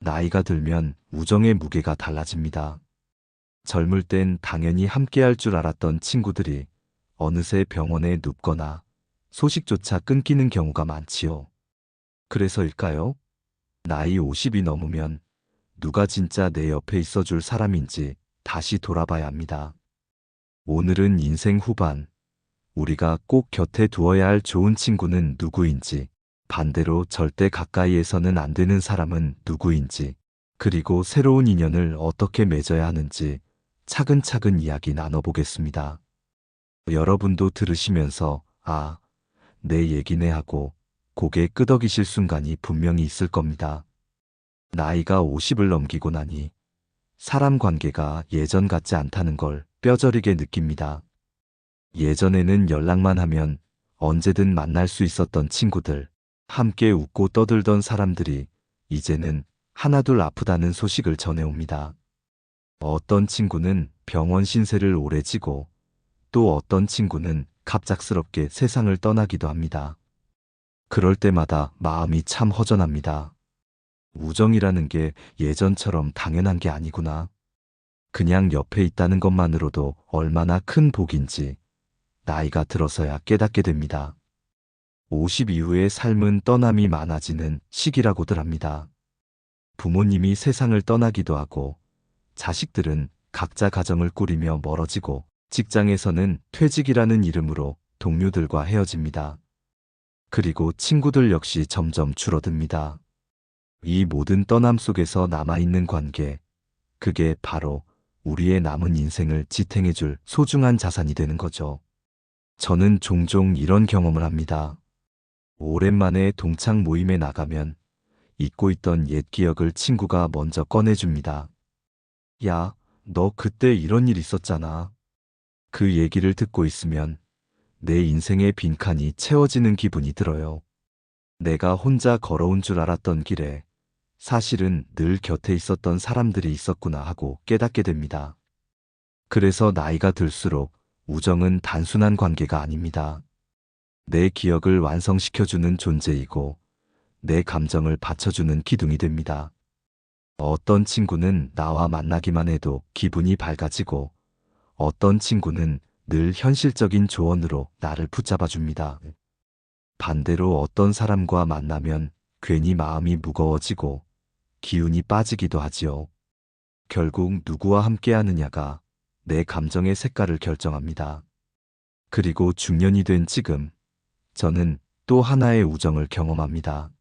나이가 들면 우정의 무게가 달라집니다. 젊을 땐 당연히 함께할 줄 알았던 친구들이 어느새 병원에 눕거나 소식조차 끊기는 경우가 많지요. 그래서일까요? 나이 50이 넘으면 누가 진짜 내 옆에 있어줄 사람인지 다시 돌아봐야 합니다. 오늘은 인생 후반, 우리가 꼭 곁에 두어야 할 좋은 친구는 누구인지, 반대로 절대 가까이에서는 안 되는 사람은 누구인지, 그리고 새로운 인연을 어떻게 맺어야 하는지 차근차근 이야기 나눠보겠습니다. 여러분도 들으시면서 아, 내 얘기네 하고 고개 끄덕이실 순간이 분명히 있을 겁니다. 나이가 50을 넘기고 나니 사람 관계가 예전 같지 않다는 걸 뼈저리게 느낍니다. 예전에는 연락만 하면 언제든 만날 수 있었던 친구들, 함께 웃고 떠들던 사람들이 이제는 하나둘 아프다는 소식을 전해옵니다. 어떤 친구는 병원 신세를 오래 지고 또 어떤 친구는 갑작스럽게 세상을 떠나기도 합니다. 그럴 때마다 마음이 참 허전합니다. 우정이라는 게 예전처럼 당연한 게 아니구나. 그냥 옆에 있다는 것만으로도 얼마나 큰 복인지 나이가 들어서야 깨닫게 됩니다. 50 이후의 삶은 떠남이 많아지는 시기라고들 합니다. 부모님이 세상을 떠나기도 하고 자식들은 각자 가정을 꾸리며 멀어지고 직장에서는 퇴직이라는 이름으로 동료들과 헤어집니다. 그리고 친구들 역시 점점 줄어듭니다. 이 모든 떠남 속에서 남아있는 관계, 그게 바로 우리의 남은 인생을 지탱해줄 소중한 자산이 되는 거죠. 저는 종종 이런 경험을 합니다. 오랜만에 동창 모임에 나가면 잊고 있던 옛 기억을 친구가 먼저 꺼내줍니다. 야, 너 그때 이런 일 있었잖아. 그 얘기를 듣고 있으면 내 인생의 빈칸이 채워지는 기분이 들어요. 내가 혼자 걸어온 줄 알았던 길에 사실은 늘 곁에 있었던 사람들이 있었구나 하고 깨닫게 됩니다. 그래서 나이가 들수록 우정은 단순한 관계가 아닙니다. 내 기억을 완성시켜주는 존재이고 내 감정을 받쳐주는 기둥이 됩니다. 어떤 친구는 나와 만나기만 해도 기분이 밝아지고 어떤 친구는 늘 현실적인 조언으로 나를 붙잡아줍니다. 반대로 어떤 사람과 만나면 괜히 마음이 무거워지고 기운이 빠지기도 하지요. 결국 누구와 함께 하느냐가 내 감정의 색깔을 결정합니다. 그리고 중년이 된 지금, 저는 또 하나의 우정을 경험합니다.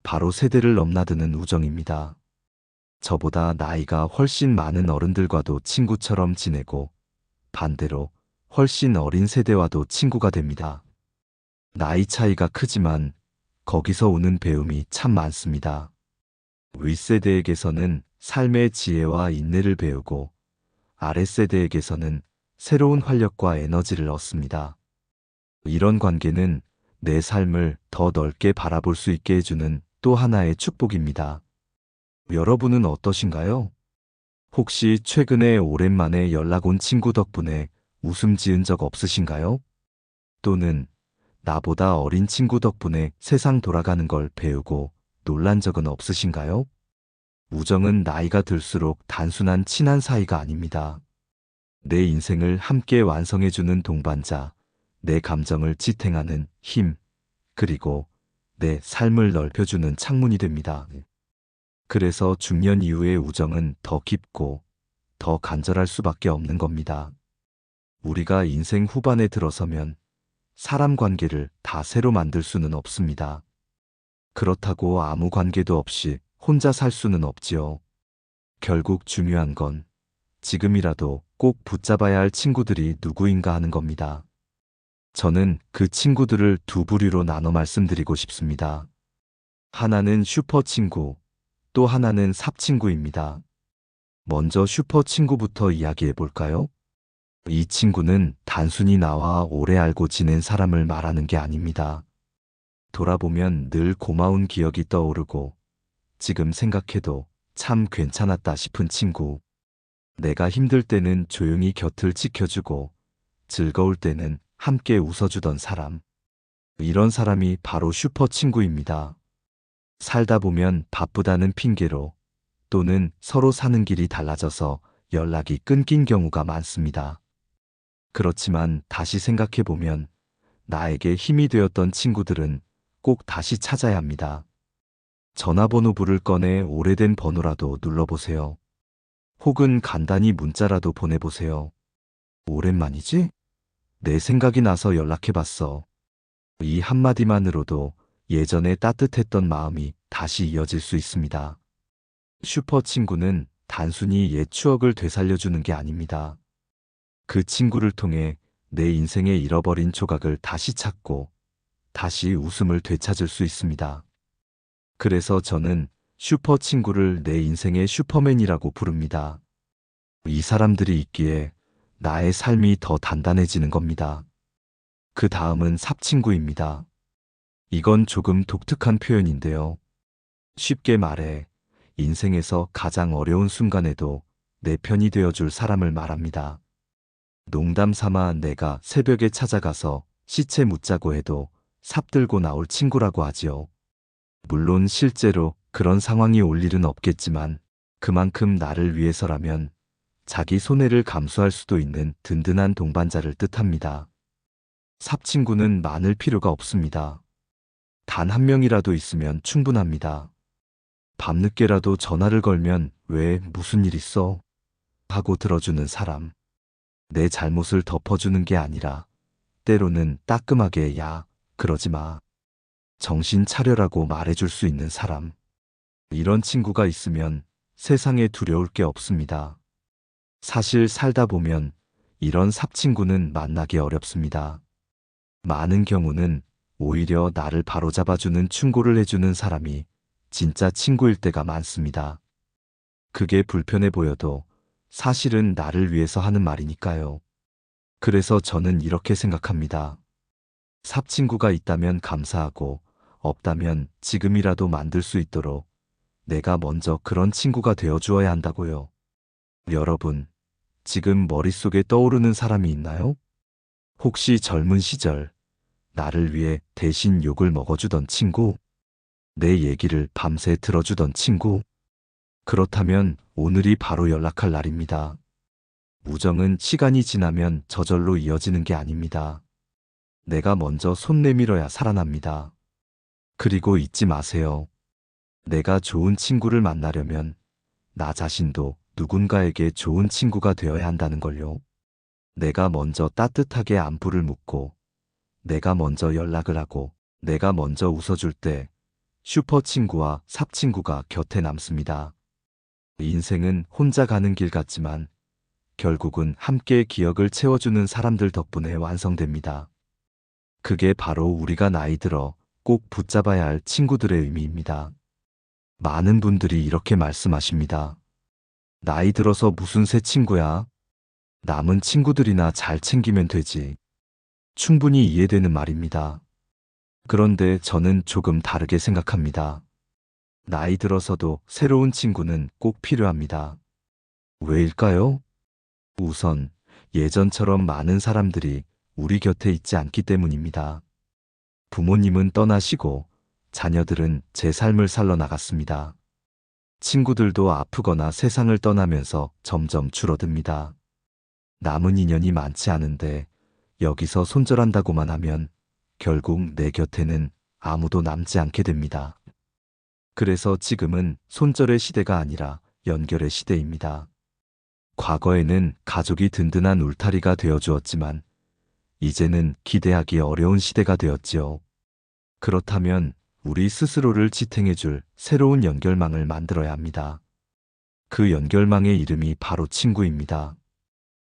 바로 세대를 넘나드는 우정입니다. 저보다 나이가 훨씬 많은 어른들과도 친구처럼 지내고 반대로 훨씬 어린 세대와도 친구가 됩니다. 나이 차이가 크지만 거기서 오는 배움이 참 많습니다. 윗세대에게서는 삶의 지혜와 인내를 배우고 아랫세대에게서는 새로운 활력과 에너지를 얻습니다. 이런 관계는 내 삶을 더 넓게 바라볼 수 있게 해주는 또 하나의 축복입니다. 여러분은 어떠신가요? 혹시 최근에 오랜만에 연락 온 친구 덕분에 웃음 지은 적 없으신가요? 또는 나보다 어린 친구 덕분에 세상 돌아가는 걸 배우고 놀란 적은 없으신가요? 우정은 나이가 들수록 단순한 친한 사이가 아닙니다. 내 인생을 함께 완성해주는 동반자, 내 감정을 지탱하는 힘, 그리고 내 삶을 넓혀주는 창문이 됩니다. 그래서 중년 이후의 우정은 더 깊고 더 간절할 수밖에 없는 겁니다. 우리가 인생 후반에 들어서면 사람 관계를 다 새로 만들 수는 없습니다. 그렇다고 아무 관계도 없이 혼자 살 수는 없지요. 결국 중요한 건 지금이라도 꼭 붙잡아야 할 친구들이 누구인가 하는 겁니다. 저는 그 친구들을 두 부류로 나눠 말씀드리고 싶습니다. 하나는 슈퍼 친구, 또 하나는 삽 친구입니다. 먼저 슈퍼 친구부터 이야기해 볼까요? 이 친구는 단순히 나와 오래 알고 지낸 사람을 말하는 게 아닙니다. 돌아보면 늘 고마운 기억이 떠오르고 지금 생각해도 참 괜찮았다 싶은 친구. 내가 힘들 때는 조용히 곁을 지켜주고 즐거울 때는 함께 웃어주던 사람. 이런 사람이 바로 슈퍼 친구입니다. 살다 보면 바쁘다는 핑계로 또는 서로 사는 길이 달라져서 연락이 끊긴 경우가 많습니다. 그렇지만 다시 생각해 보면 나에게 힘이 되었던 친구들은 꼭 다시 찾아야 합니다. 전화번호부를 꺼내 오래된 번호라도 눌러보세요. 혹은 간단히 문자라도 보내보세요. 오랜만이지? 내 생각이 나서 연락해봤어. 이 한마디만으로도 예전에 따뜻했던 마음이 다시 이어질 수 있습니다. 슈퍼 친구는 단순히 옛 추억을 되살려주는 게 아닙니다. 그 친구를 통해 내 인생의 잃어버린 조각을 다시 찾고 다시 웃음을 되찾을 수 있습니다. 그래서 저는 슈퍼 친구를 내 인생의 슈퍼맨이라고 부릅니다. 이 사람들이 있기에 나의 삶이 더 단단해지는 겁니다. 그 다음은 삽친구입니다. 이건 조금 독특한 표현인데요. 쉽게 말해 인생에서 가장 어려운 순간에도 내 편이 되어줄 사람을 말합니다. 농담 삼아 내가 새벽에 찾아가서 시체 묻자고 해도 삽 들고 나올 친구라고 하지요. 물론 실제로 그런 상황이 올 일은 없겠지만 그만큼 나를 위해서라면 자기 손해를 감수할 수도 있는 든든한 동반자를 뜻합니다. 삽친구는 많을 필요가 없습니다. 단 한 명이라도 있으면 충분합니다. 밤늦게라도 전화를 걸면 왜 무슨 일 있어? 하고 들어주는 사람. 내 잘못을 덮어주는 게 아니라 때로는 따끔하게 야, 그러지 마. 정신 차려라고 말해줄 수 있는 사람. 이런 친구가 있으면 세상에 두려울 게 없습니다. 사실 살다 보면 이런 삽친구는 만나기 어렵습니다. 많은 경우는 오히려 나를 바로잡아주는 충고를 해주는 사람이 진짜 친구일 때가 많습니다. 그게 불편해 보여도 사실은 나를 위해서 하는 말이니까요. 그래서 저는 이렇게 생각합니다. 삽친구가 있다면 감사하고 없다면 지금이라도 만들 수 있도록 내가 먼저 그런 친구가 되어 주어야 한다고요. 여러분, 지금 머릿속에 떠오르는 사람이 있나요? 혹시 젊은 시절 나를 위해 대신 욕을 먹어주던 친구? 내 얘기를 밤새 들어주던 친구? 그렇다면 오늘이 바로 연락할 날입니다. 우정은 시간이 지나면 저절로 이어지는 게 아닙니다. 내가 먼저 손 내밀어야 살아납니다. 그리고 잊지 마세요. 내가 좋은 친구를 만나려면 나 자신도 누군가에게 좋은 친구가 되어야 한다는 걸요. 내가 먼저 따뜻하게 안부를 묻고, 내가 먼저 연락을 하고, 내가 먼저 웃어줄 때 슈퍼 친구와 삽 친구가 곁에 남습니다. 인생은 혼자 가는 길 같지만 결국은 함께 기억을 채워주는 사람들 덕분에 완성됩니다. 그게 바로 우리가 나이 들어 꼭 붙잡아야 할 친구들의 의미입니다. 많은 분들이 이렇게 말씀하십니다. 나이 들어서 무슨 새 친구야? 남은 친구들이나 잘 챙기면 되지. 충분히 이해되는 말입니다. 그런데 저는 조금 다르게 생각합니다. 나이 들어서도 새로운 친구는 꼭 필요합니다. 왜일까요? 우선 예전처럼 많은 사람들이 우리 곁에 있지 않기 때문입니다. 부모님은 떠나시고 자녀들은 제 삶을 살러 나갔습니다. 친구들도 아프거나 세상을 떠나면서 점점 줄어듭니다. 남은 인연이 많지 않은데 여기서 손절한다고만 하면 결국 내 곁에는 아무도 남지 않게 됩니다. 그래서 지금은 손절의 시대가 아니라 연결의 시대입니다. 과거에는 가족이 든든한 울타리가 되어 주었지만 이제는 기대하기 어려운 시대가 되었지요. 그렇다면 우리 스스로를 지탱해 줄 새로운 연결망을 만들어야 합니다. 그 연결망의 이름이 바로 친구입니다.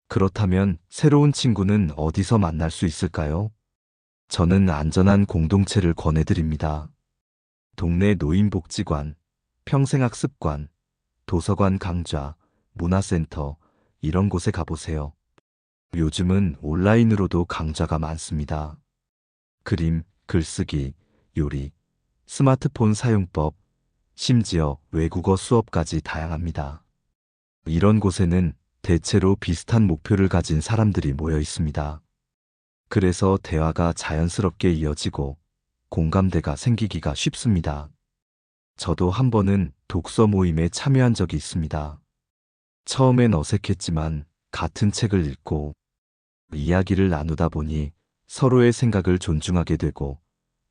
그렇다면 새로운 친구는 어디서 만날 수 있을까요? 저는 안전한 공동체를 권해드립니다. 동네 노인복지관, 평생학습관, 도서관 강좌, 문화센터 이런 곳에 가보세요. 요즘은 온라인으로도 강좌가 많습니다. 그림, 글쓰기, 요리, 스마트폰 사용법, 심지어 외국어 수업까지 다양합니다. 이런 곳에는 대체로 비슷한 목표를 가진 사람들이 모여 있습니다. 그래서 대화가 자연스럽게 이어지고 공감대가 생기기가 쉽습니다. 저도 한 번은 독서 모임에 참여한 적이 있습니다. 처음엔 어색했지만 같은 책을 읽고 이야기를 나누다 보니 서로의 생각을 존중하게 되고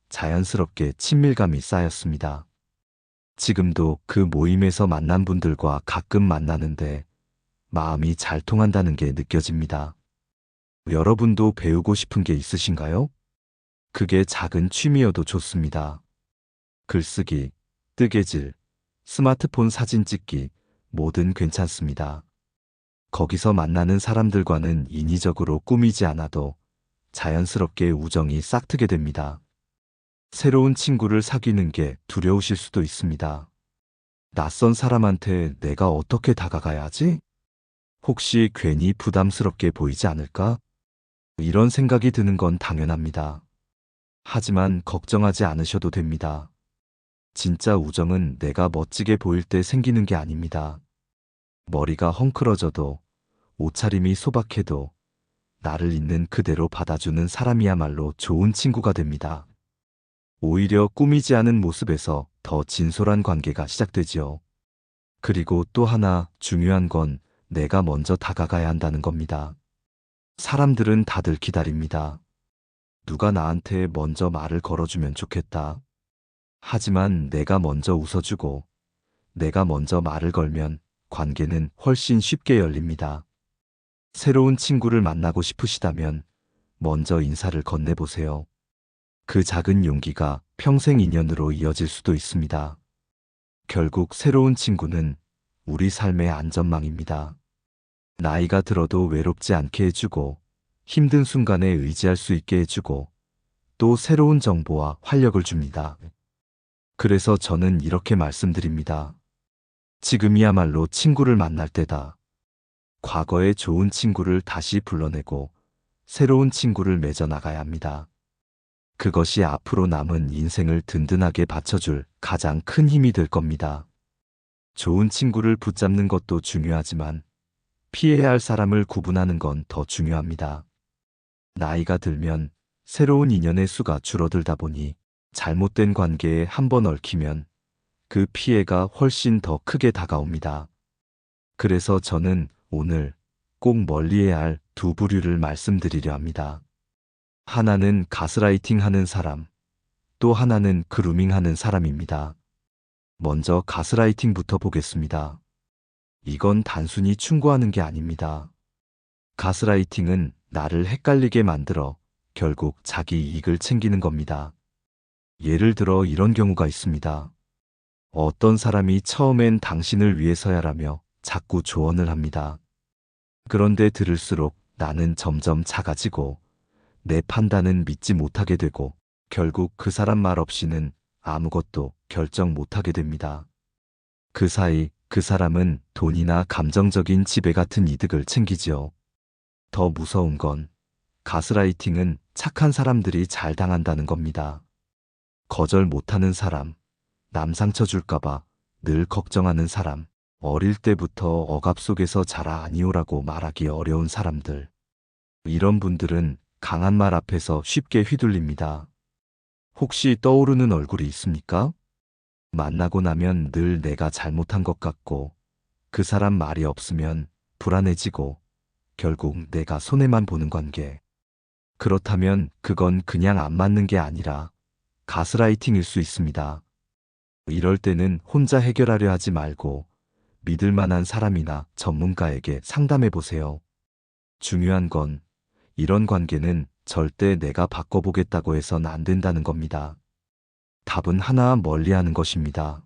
자연스럽게 친밀감이 쌓였습니다. 지금도 그 모임에서 만난 분들과 가끔 만나는데 마음이 잘 통한다는 게 느껴집니다. 여러분도 배우고 싶은 게 있으신가요? 그게 작은 취미여도 좋습니다. 글쓰기, 뜨개질, 스마트폰 사진 찍기, 뭐든 괜찮습니다. 거기서 만나는 사람들과는 인위적으로 꾸미지 않아도 자연스럽게 우정이 싹트게 됩니다. 새로운 친구를 사귀는 게 두려우실 수도 있습니다. 낯선 사람한테 내가 어떻게 다가가야 하지? 혹시 괜히 부담스럽게 보이지 않을까? 이런 생각이 드는 건 당연합니다. 하지만 걱정하지 않으셔도 됩니다. 진짜 우정은 내가 멋지게 보일 때 생기는 게 아닙니다. 머리가 헝클어져도 옷차림이 소박해도 나를 있는 그대로 받아주는 사람이야말로 좋은 친구가 됩니다. 오히려 꾸미지 않은 모습에서 더 진솔한 관계가 시작되지요. 그리고 또 하나 중요한 건 내가 먼저 다가가야 한다는 겁니다. 사람들은 다들 기다립니다. 누가 나한테 먼저 말을 걸어주면 좋겠다. 하지만 내가 먼저 웃어주고 내가 먼저 말을 걸면 관계는 훨씬 쉽게 열립니다. 새로운 친구를 만나고 싶으시다면 먼저 인사를 건네보세요. 그 작은 용기가 평생 인연으로 이어질 수도 있습니다. 결국 새로운 친구는 우리 삶의 안전망입니다. 나이가 들어도 외롭지 않게 해주고 힘든 순간에 의지할 수 있게 해주고 또 새로운 정보와 활력을 줍니다. 그래서 저는 이렇게 말씀드립니다. 지금이야말로 친구를 만날 때다. 과거의 좋은 친구를 다시 불러내고 새로운 친구를 맺어 나가야 합니다. 그것이 앞으로 남은 인생을 든든하게 받쳐줄 가장 큰 힘이 될 겁니다. 좋은 친구를 붙잡는 것도 중요하지만 피해야 할 사람을 구분하는 건 더 중요합니다. 나이가 들면 새로운 인연의 수가 줄어들다 보니 잘못된 관계에 한번 얽히면 그 피해가 훨씬 더 크게 다가옵니다. 그래서 저는 오늘 꼭 멀리해야 할 두 부류를 말씀드리려 합니다. 하나는 가스라이팅 하는 사람, 또 하나는 그루밍 하는 사람입니다. 먼저 가스라이팅부터 보겠습니다. 이건 단순히 충고하는 게 아닙니다. 가스라이팅은 나를 헷갈리게 만들어 결국 자기 이익을 챙기는 겁니다. 예를 들어 이런 경우가 있습니다. 어떤 사람이 처음엔 당신을 위해서야라며 자꾸 조언을 합니다. 그런데 들을수록 나는 점점 작아지고 내 판단은 믿지 못하게 되고 결국 그 사람 말 없이는 아무것도 결정 못하게 됩니다. 그 사이 그 사람은 돈이나 감정적인 지배 같은 이득을 챙기지요. 더 무서운 건 가스라이팅은 착한 사람들이 잘 당한다는 겁니다. 거절 못하는 사람, 남 상처 줄까봐 늘 걱정하는 사람, 어릴 때부터 억압 속에서 자라 아니오라고 말하기 어려운 사람들. 이런 분들은 강한 말 앞에서 쉽게 휘둘립니다. 혹시 떠오르는 얼굴이 있습니까? 만나고 나면 늘 내가 잘못한 것 같고 그 사람 말이 없으면 불안해지고 결국 내가 손해만 보는 관계. 그렇다면 그건 그냥 안 맞는 게 아니라 가스라이팅일 수 있습니다. 이럴 때는 혼자 해결하려 하지 말고 믿을 만한 사람이나 전문가에게 상담해 보세요. 중요한 건 이런 관계는 절대 내가 바꿔보겠다고 해선 안 된다는 겁니다. 답은 하나 멀리하는 것입니다.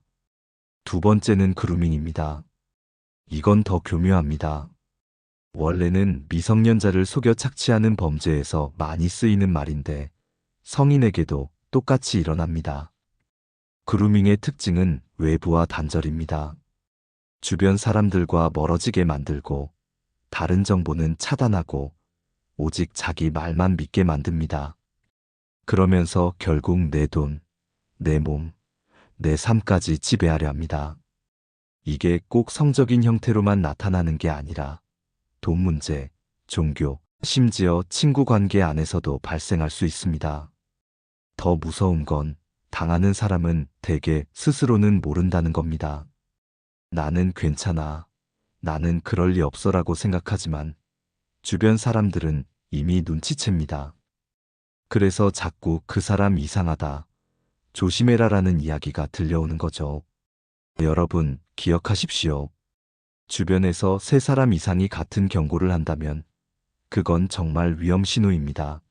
두 번째는 그루밍입니다. 이건 더 교묘합니다. 원래는 미성년자를 속여 착취하는 범죄에서 많이 쓰이는 말인데 성인에게도 똑같이 일어납니다. 그루밍의 특징은 외부와 단절입니다. 주변 사람들과 멀어지게 만들고 다른 정보는 차단하고 오직 자기 말만 믿게 만듭니다. 그러면서 결국 내 돈, 내 몸, 내 삶까지 지배하려 합니다. 이게 꼭 성적인 형태로만 나타나는 게 아니라 돈 문제, 종교, 심지어 친구 관계 안에서도 발생할 수 있습니다. 더 무서운 건 당하는 사람은 대개 스스로는 모른다는 겁니다. 나는 괜찮아. 나는 그럴 리 없어라고 생각하지만 주변 사람들은 이미 눈치챕니다. 그래서 자꾸 그 사람 이상하다, 조심해라라는 이야기가 들려오는 거죠. 여러분, 기억하십시오. 주변에서 세 사람 이상이 같은 경고를 한다면 그건 정말 위험 신호입니다.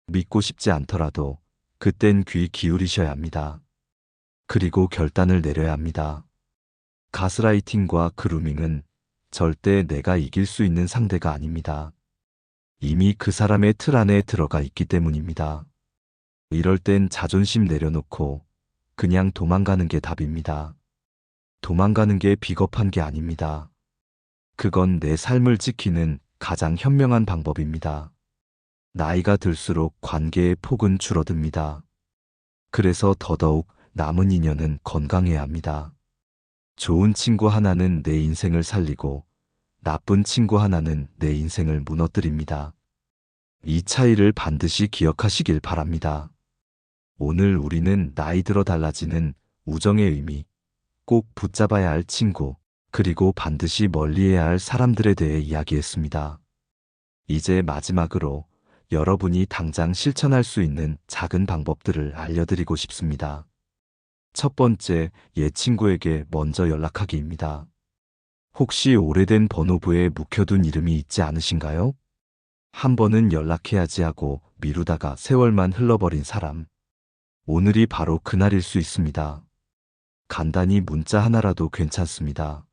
믿고 싶지 않더라도 그땐 귀 기울이셔야 합니다. 그리고 결단을 내려야 합니다. 가스라이팅과 그루밍은 절대 내가 이길 수 있는 상대가 아닙니다. 이미 그 사람의 틀 안에 들어가 있기 때문입니다. 이럴 땐 자존심 내려놓고 그냥 도망가는 게 답입니다. 도망가는 게 비겁한 게 아닙니다. 그건 내 삶을 지키는 가장 현명한 방법입니다. 나이가 들수록 관계의 폭은 줄어듭니다. 그래서 더더욱 남은 인연은 건강해야 합니다. 좋은 친구 하나는 내 인생을 살리고 나쁜 친구 하나는 내 인생을 무너뜨립니다. 이 차이를 반드시 기억하시길 바랍니다. 오늘 우리는 나이 들어 달라지는 우정의 의미, 꼭 붙잡아야 할 친구, 그리고 반드시 멀리해야 할 사람들에 대해 이야기했습니다. 이제 마지막으로 여러분이 당장 실천할 수 있는 작은 방법들을 알려드리고 싶습니다. 첫 번째, 옛 친구에게 먼저 연락하기입니다. 혹시 오래된 번호부에 묵혀둔 이름이 있지 않으신가요? 한 번은 연락해야지 하고 미루다가 세월만 흘러버린 사람. 오늘이 바로 그날일 수 있습니다. 간단히 문자 하나라도 괜찮습니다.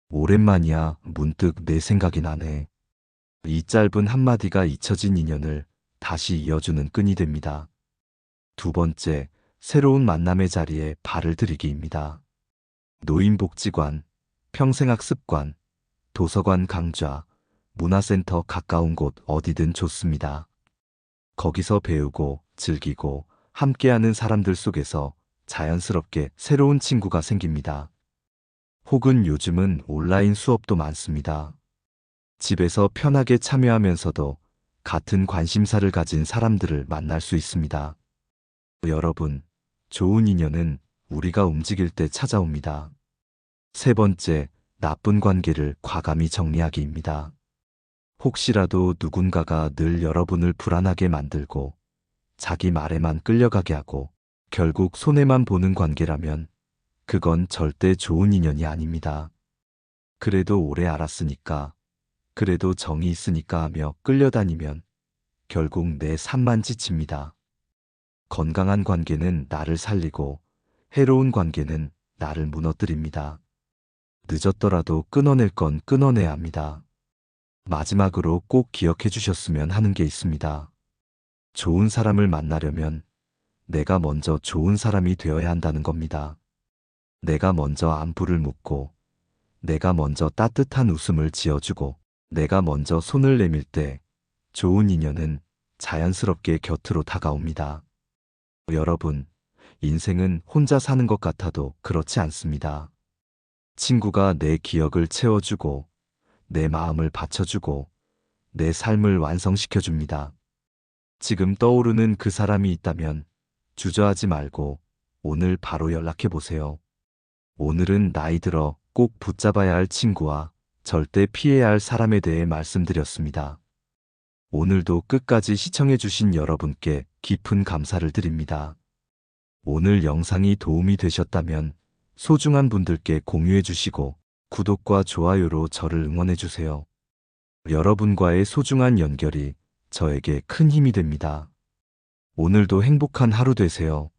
오랜만이야, 문득 내 생각이 나네. 이 짧은 한마디가 잊혀진 인연을 다시 이어주는 끈이 됩니다. 두 번째, 새로운 만남의 자리에 발을 들이기입니다. 노인복지관, 평생학습관, 도서관 강좌, 문화센터 가까운 곳 어디든 좋습니다. 거기서 배우고 즐기고 함께하는 사람들 속에서 자연스럽게 새로운 친구가 생깁니다. 혹은 요즘은 온라인 수업도 많습니다. 집에서 편하게 참여하면서도 같은 관심사를 가진 사람들을 만날 수 있습니다. 여러분, 좋은 인연은 우리가 움직일 때 찾아옵니다. 세 번째, 나쁜 관계를 과감히 정리하기입니다. 혹시라도 누군가가 늘 여러분을 불안하게 만들고 자기 말에만 끌려가게 하고 결국 손해만 보는 관계라면 그건 절대 좋은 인연이 아닙니다. 그래도 오래 알았으니까, 그래도 정이 있으니까 하며 끌려다니면 결국 내 삶만 지칩니다. 건강한 관계는 나를 살리고 해로운 관계는 나를 무너뜨립니다. 늦었더라도 끊어낼 건 끊어내야 합니다. 마지막으로 꼭 기억해 주셨으면 하는 게 있습니다. 좋은 사람을 만나려면 내가 먼저 좋은 사람이 되어야 한다는 겁니다. 내가 먼저 안부를 묻고, 내가 먼저 따뜻한 웃음을 지어주고, 내가 먼저 손을 내밀 때 좋은 인연은 자연스럽게 곁으로 다가옵니다. 여러분, 인생은 혼자 사는 것 같아도 그렇지 않습니다. 친구가 내 기억을 채워주고, 내 마음을 받쳐주고, 내 삶을 완성시켜줍니다. 지금 떠오르는 그 사람이 있다면 주저하지 말고 오늘 바로 연락해보세요. 오늘은 나이 들어 꼭 붙잡아야 할 친구와 절대 피해야 할 사람에 대해 말씀드렸습니다. 오늘도 끝까지 시청해주신 여러분께 깊은 감사를 드립니다. 오늘 영상이 도움이 되셨다면 소중한 분들께 공유해주시고 구독과 좋아요로 저를 응원해주세요. 여러분과의 소중한 연결이 저에게 큰 힘이 됩니다. 오늘도 행복한 하루 되세요.